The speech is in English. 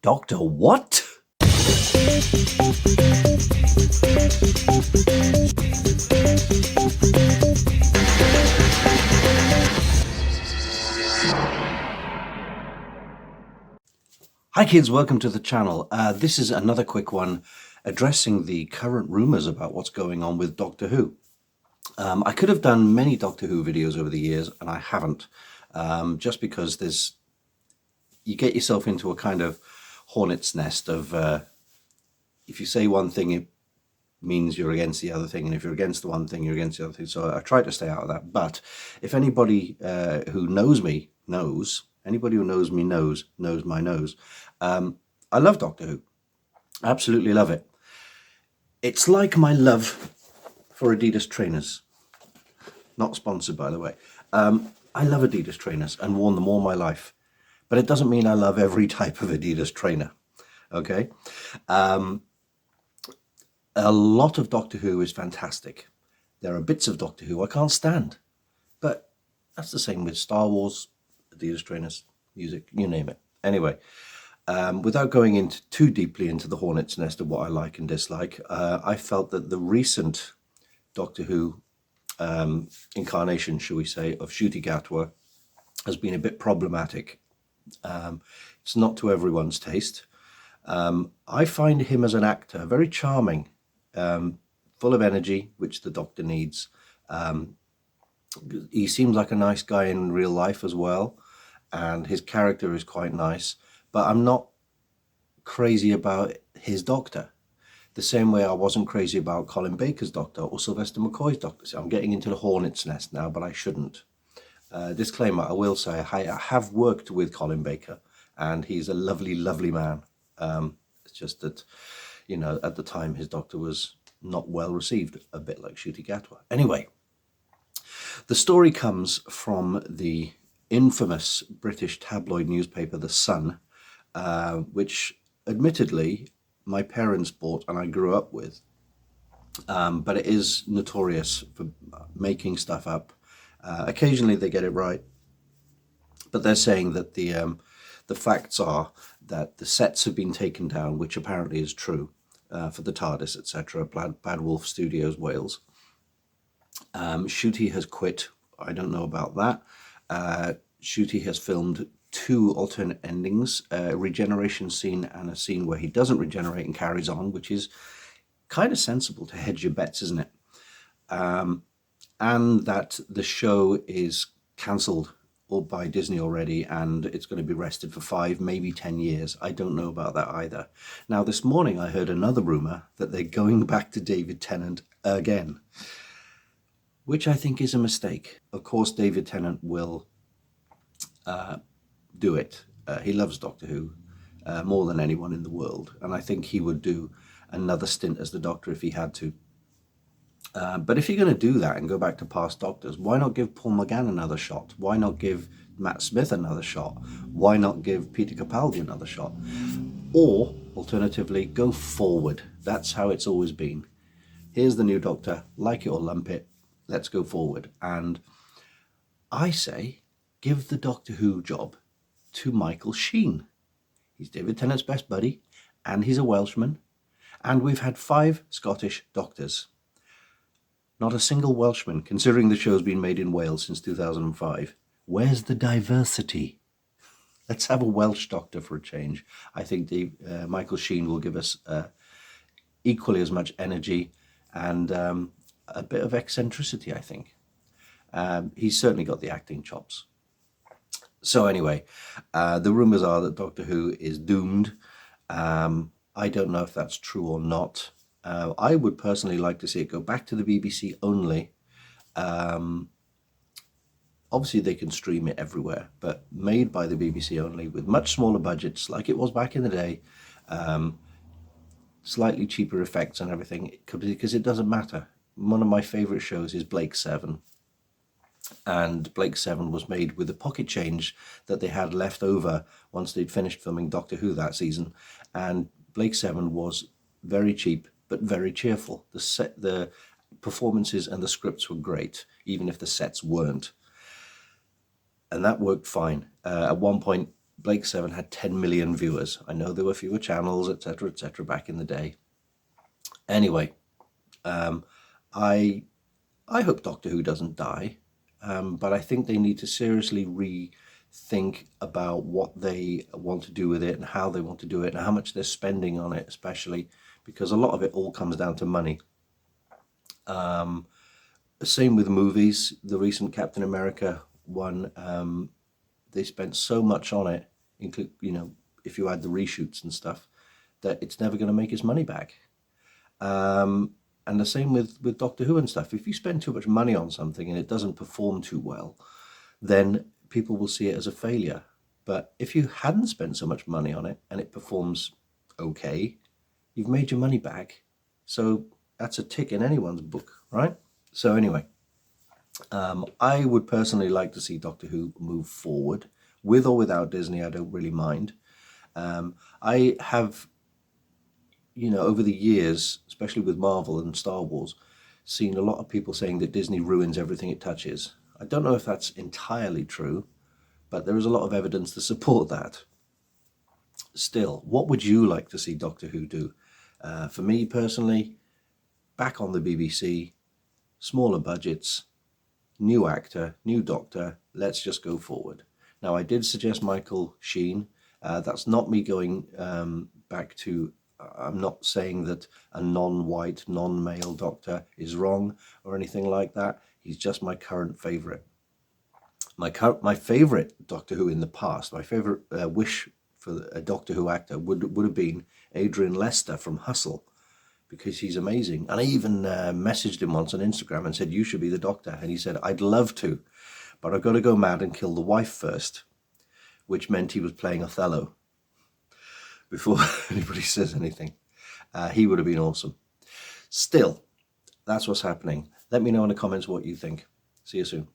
Doctor what? Hi kids, welcome to the channel. This is another quick one addressing the current rumours about what's going on with Doctor Who. I could have done many Doctor Who videos over the years and I haven't, just because you get yourself into a kind of hornet's nest of if you say one thing it means you're against the other thing, and if you're against the one thing you're against the other thing. So I try to stay out of that. But if anybody who knows me knows, anybody who knows me knows my nose. I love Doctor Who. I absolutely love it. It's like my love for Adidas trainers. Not sponsored, by the way. I love Adidas trainers and worn them all my life. But it doesn't mean I love every type of Adidas trainer. Okay? A lot of Doctor Who is fantastic. There are bits of Doctor Who I can't stand. But that's the same with Star Wars, Adidas trainers, music, you name it. Anyway, without going into too deeply into the hornet's nest of what I like and dislike, I felt that the recent Doctor Who incarnation, shall we say, of Ncuti Gatwa has been a bit problematic. It's not to everyone's taste. I find him as an actor very charming, full of energy, which the Doctor needs. He seems like a nice guy in real life as well, and his character is quite nice, but I'm not crazy about his Doctor the same way I wasn't crazy about Colin Baker's Doctor or Sylvester McCoy's Doctor. So I'm getting into the hornet's nest now, but I shouldn't. Disclaimer, I will say I have worked with Colin Baker and he's a lovely, lovely man. It's just that, you know, at the time his Doctor was not well received, a bit like Ncuti Gatwa. Anyway, the story comes from the infamous British tabloid newspaper, The Sun, which admittedly my parents bought and I grew up with. But it is notorious for making stuff up. Occasionally they get it right, but they're saying that the facts are that the sets have been taken down, which apparently is true, for the TARDIS, etc. Bad Wolf Studios, Wales. Ncuti has quit. I don't know about that. Ncuti has filmed 2 alternate endings, a regeneration scene and a scene where he doesn't regenerate and carries on, which is kind of sensible to hedge your bets, isn't it? And that the show is cancelled by Disney already, and it's going to be rested for 5, maybe 10 years. I don't know about that either. Now, this morning I heard another rumour that they're going back to David Tennant again, which I think is a mistake. Of course, David Tennant will do it. He loves Doctor Who more than anyone in the world, and I think he would do another stint as the Doctor if he had to. But if you're going to do that and go back to past Doctors, why not give Paul McGann another shot? Why not give Matt Smith another shot? Why not give Peter Capaldi another shot? Or, alternatively, go forward. That's how it's always been. Here's the new Doctor, like it or lump it, let's go forward. And I say, give the Doctor Who job to Michael Sheen. He's David Tennant's best buddy, and he's a Welshman. And we've had 5 Scottish Doctors. Not a single Welshman, considering the show's been made in Wales since 2005. Where's the diversity? Let's have a Welsh Doctor for a change. I think Michael Sheen will give us equally as much energy and a bit of eccentricity, I think. He's certainly got the acting chops. So anyway, the rumours are that Doctor Who is doomed. I don't know if that's true or not. I would personally like to see it go back to the BBC only. Obviously they can stream it everywhere, but made by the BBC only with much smaller budgets like it was back in the day. Slightly cheaper effects and everything, because it doesn't matter. One of my favourite shows is Blake 7. And Blake 7 was made with the pocket change that they had left over once they'd finished filming Doctor Who that season. And Blake 7 was very cheap, but very cheerful. The performances and the scripts were great, even if the sets weren't. And that worked fine. At one point, Blake 7 had 10 million viewers. I know there were fewer channels, etc., etc. back in the day. Anyway, I hope Doctor Who doesn't die, but I think they need to seriously rethink about what they want to do with it and how they want to do it and how much they're spending on it, especially because a lot of it all comes down to money. Same with movies. The recent Captain America one, they spent so much on it, if you add the reshoots and stuff, that it's never going to make its money back. And the same with Doctor Who and stuff. If you spend too much money on something and it doesn't perform too well, then people will see it as a failure. But if you hadn't spent so much money on it and it performs okay, you've made your money back. So that's a tick in anyone's book, right? So anyway, I would personally like to see Doctor Who move forward, with or without Disney. I don't really mind. I have, over the years, especially with Marvel and Star Wars, seen a lot of people saying that Disney ruins everything it touches. I don't know if that's entirely true, but there is a lot of evidence to support that. Still, what would you like to see Doctor Who do? For me personally, back on the BBC, smaller budgets, new actor, new Doctor, let's just go forward. Now, I did suggest Michael Sheen. That's not me going back to, I'm not saying that a non-white, non-male Doctor is wrong or anything like that. He's just my current favourite. My favourite Doctor Who in the past, my favourite wish for a Doctor Who actor would have been Adrian Lester from Hustle, because he's amazing. And I even messaged him once on Instagram and said, you should be the Doctor. And he said, I'd love to, but I've got to go mad and kill the wife first, which meant he was playing Othello before anybody says anything. He would have been awesome. Still, that's what's happening. Let me know in the comments what you think. See you soon.